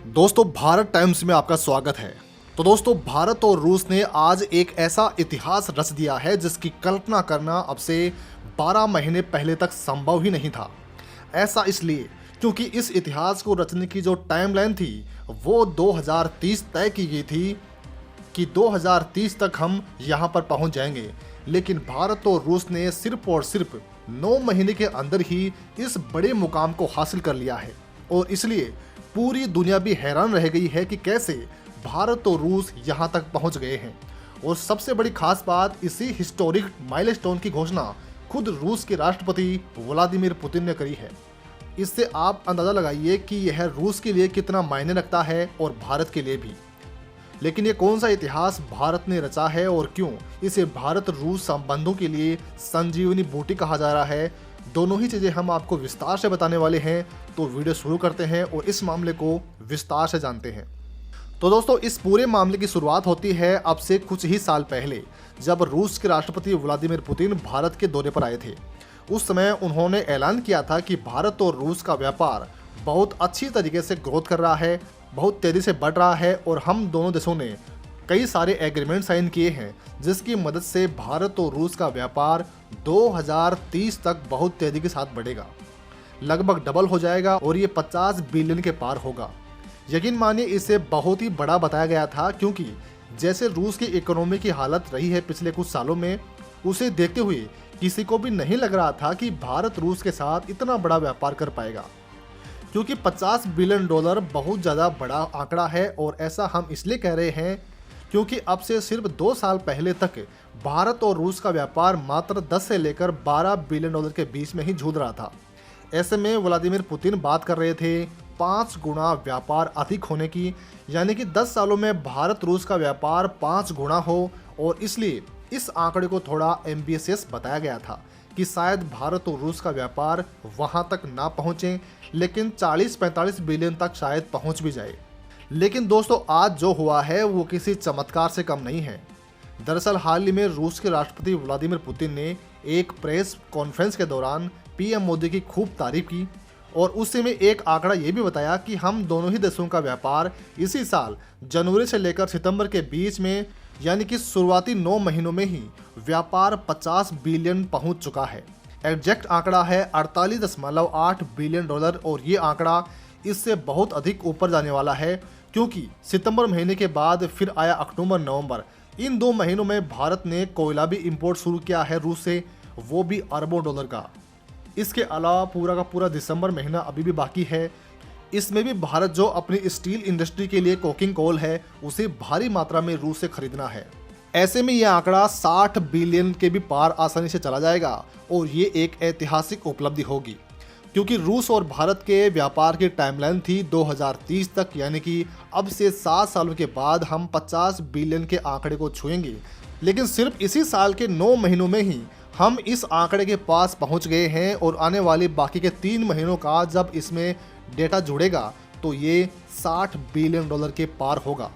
दोस्तों, भारत टाइम्स में आपका स्वागत है। तो दोस्तों, भारत और रूस ने आज एक ऐसा इतिहास रच दिया है जिसकी कल्पना करना अब से 12 महीने पहले तक संभव ही नहीं था। ऐसा इसलिए क्योंकि इस इतिहास को रचने की जो टाइमलाइन थी वो 2030 तय की गई थी कि 2030 तक हम यहाँ पर पहुँच जाएंगे। लेकिन भारत और रूस ने सिर्फ और सिर्फ 9 महीने के अंदर ही इस बड़े मुकाम को हासिल कर लिया है और इसलिए पूरी दुनिया भी हैरान रह गई है कि कैसे भारत और रूस यहाँ तक पहुँच गए हैं। और सबसे बड़ी खास बात, इसी हिस्टोरिक माइलस्टोन की घोषणा खुद रूस के राष्ट्रपति व्लादिमीर पुतिन ने करी है। इससे आप अंदाज़ा लगाइए कि यह रूस के लिए कितना मायने रखता है और भारत के लिए भी। लेकिन ये कौन सा इतिहास भारत ने रचा है और क्यों इसे भारत रूस संबंधों के लिए संजीवनी बूटी कहा जा रहा है, दोनों ही चीज़ें हम आपको विस्तार से बताने वाले हैं। तो वीडियो शुरू करते हैं और इस मामले को विस्तार से जानते हैं। तो दोस्तों, इस पूरे मामले की शुरुआत होती है अब से कुछ ही साल पहले, जब रूस के राष्ट्रपति व्लादिमीर पुतिन भारत के दौरे पर आए थे। उस समय उन्होंने ऐलान किया था कि भारत और रूस का व्यापार बहुत अच्छी तरीके से ग्रोथ कर रहा है, बहुत तेज़ी से बढ़ रहा है और हम दोनों देशों ने कई सारे एग्रीमेंट साइन किए हैं जिसकी मदद से भारत और रूस का व्यापार 2030 तक बहुत तेज़ी के साथ बढ़ेगा, लगभग डबल हो जाएगा और ये 50 बिलियन के पार होगा। यकीन मानिए, इसे बहुत ही बड़ा बताया गया था क्योंकि जैसे रूस की इकोनॉमी की हालत रही है पिछले कुछ सालों में, उसे देखते हुए किसी को भी नहीं लग रहा था कि भारत रूस के साथ इतना बड़ा व्यापार कर पाएगा। क्योंकि 50 बिलियन डॉलर बहुत ज़्यादा बड़ा आंकड़ा है और ऐसा हम इसलिए कह रहे हैं क्योंकि अब से सिर्फ 2 साल पहले तक भारत और रूस का व्यापार मात्र 10 से लेकर 12 बिलियन डॉलर के बीच में ही जूझ रहा था। ऐसे में व्लादिमीर पुतिन बात कर रहे थे 5 गुना व्यापार अधिक होने की, यानी कि 10 सालों में भारत रूस का व्यापार 5 गुना हो। और इसलिए इस आंकड़े को थोड़ा एम्बिशियस बताया गया था कि शायद भारत और रूस का व्यापार वहां तक ना पहुंचे, लेकिन 40-45 बिलियन तक शायद पहुंच भी जाए। लेकिन दोस्तों, आज जो हुआ है वो किसी चमत्कार से कम नहीं है। दरअसल हाल ही में रूस के राष्ट्रपति व्लादिमीर पुतिन ने एक प्रेस कॉन्फ्रेंस के दौरान पीएम मोदी की खूब तारीफ की और उसी में एक आंकड़ा ये भी बताया कि हम दोनों ही देशों का व्यापार इसी साल जनवरी से लेकर सितंबर के बीच में, यानी कि शुरुआती 9 महीनों में ही व्यापार 50 बिलियन पहुंच चुका है। एग्जैक्ट आंकड़ा है 48.8 बिलियन डॉलर और ये आंकड़ा इससे बहुत अधिक ऊपर जाने वाला है क्योंकि सितंबर महीने के बाद फिर आया अक्टूबर नवंबर। इन 2 महीनों में भारत ने कोयला भी इंपोर्ट शुरू किया है रूस से, वो भी अरबों डॉलर का। इसके अलावा पूरा का पूरा दिसंबर महीना अभी भी बाकी है, इसमें भी भारत जो अपनी स्टील इंडस्ट्री के लिए कोकिंग कोल है उसे भारी मात्रा में रूस से खरीदना है। ऐसे में यह आंकड़ा 60 बिलियन के भी पार आसानी से चला जाएगा और ये एक ऐतिहासिक उपलब्धि होगी क्योंकि रूस और भारत के व्यापार की टाइमलाइन थी 2030 तक, यानी कि अब से 7 सालों के बाद हम 50 बिलियन के आंकड़े को छुएंगे। लेकिन सिर्फ इसी साल के 9 महीनों में ही हम इस आंकड़े के पास पहुंच गए हैं और आने वाले बाकी के 3 महीनों का जब इसमें डेटा जुड़ेगा तो ये 60 बिलियन डॉलर के पार होगा।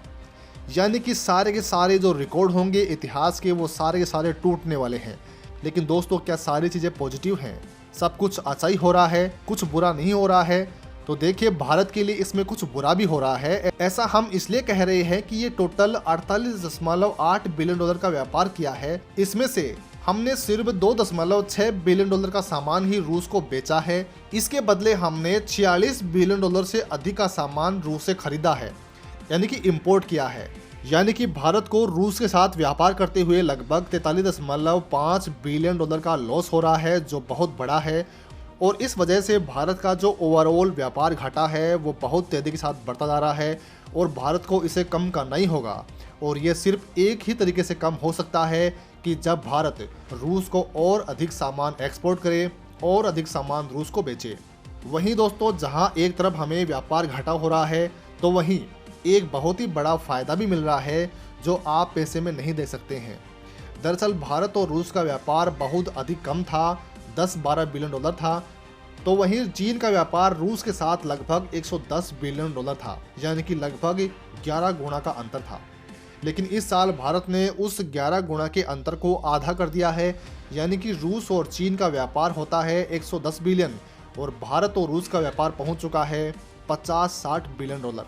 यानी कि सारे के सारे जो रिकॉर्ड होंगे इतिहास के वो सारे के सारे टूटने वाले हैं। लेकिन दोस्तों, क्या सारी चीज़ें पॉजिटिव हैं? सब कुछ अच्छा ही हो रहा है, कुछ बुरा नहीं हो रहा है? तो देखिए, भारत के लिए इसमें कुछ बुरा भी हो रहा है। ऐसा हम इसलिए कह रहे हैं कि ये टोटल 48.8 बिलियन डॉलर का व्यापार किया है। इसमें से हमने सिर्फ 2.6 बिलियन डॉलर का सामान ही रूस को बेचा है। इसके बदले हमने 46 बिलियन डॉलर से अधिक का सामान रूस से खरीदा है, यानी कि इंपोर्ट किया है। यानी कि भारत को रूस के साथ व्यापार करते हुए लगभग 43.5 बिलियन डॉलर का लॉस हो रहा है, जो बहुत बड़ा है। और इस वजह से भारत का जो ओवरऑल व्यापार घाटा है वो बहुत तेज़ी के साथ बढ़ता जा रहा है और भारत को इसे कम करना ही होगा। और ये सिर्फ एक ही तरीके से कम हो सकता है कि जब भारत रूस को और अधिक सामान एक्सपोर्ट करे और अधिक सामान रूस को बेचे। वहीं दोस्तों, जहां एक तरफ हमें व्यापार घाटा हो रहा है तो वहीं एक बहुत ही बड़ा फ़ायदा भी मिल रहा है जो आप पैसे में नहीं दे सकते हैं। दरअसल भारत और रूस का व्यापार बहुत अधिक कम था, 10-12 बिलियन डॉलर था, तो वहीं चीन का व्यापार रूस के साथ लगभग 110 बिलियन डॉलर था, यानी कि लगभग 11 गुना का अंतर था। लेकिन इस साल भारत ने उस 11 गुना के अंतर को आधा कर दिया है, यानी कि रूस और चीन का व्यापार होता है 110 बिलियन और भारत और रूस का व्यापार पहुंच चुका है 50-60 बिलियन डॉलर।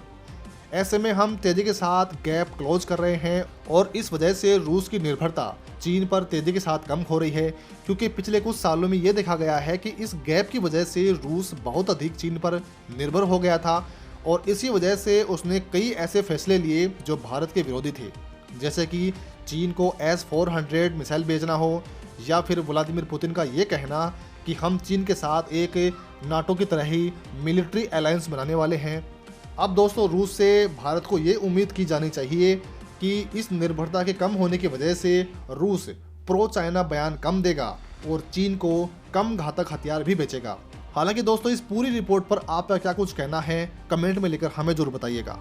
ऐसे में हम तेजी के साथ गैप क्लोज कर रहे हैं और इस वजह से रूस की निर्भरता चीन पर तेजी के साथ कम हो रही है, क्योंकि पिछले कुछ सालों में ये देखा गया है कि इस गैप की वजह से रूस बहुत अधिक चीन पर निर्भर हो गया था और इसी वजह से उसने कई ऐसे फैसले लिए जो भारत के विरोधी थे, जैसे कि चीन को S-400 मिसाइल भेजना हो या फिर व्लादिमीर पुतिन का ये कहना कि हम चीन के साथ एक नाटो की तरह ही मिलिट्री अलायंस बनाने वाले हैं। अब दोस्तों रूस से भारत को ये उम्मीद की जानी चाहिए कि इस निर्भरता के कम होने की वजह से रूस प्रो चाइना बयान कम देगा और चीन को कम घातक हथियार भी बेचेगा। हालांकि दोस्तों इस पूरी रिपोर्ट पर आपका क्या कुछ कहना है कमेंट में लिखकर हमें जरूर बताइएगा।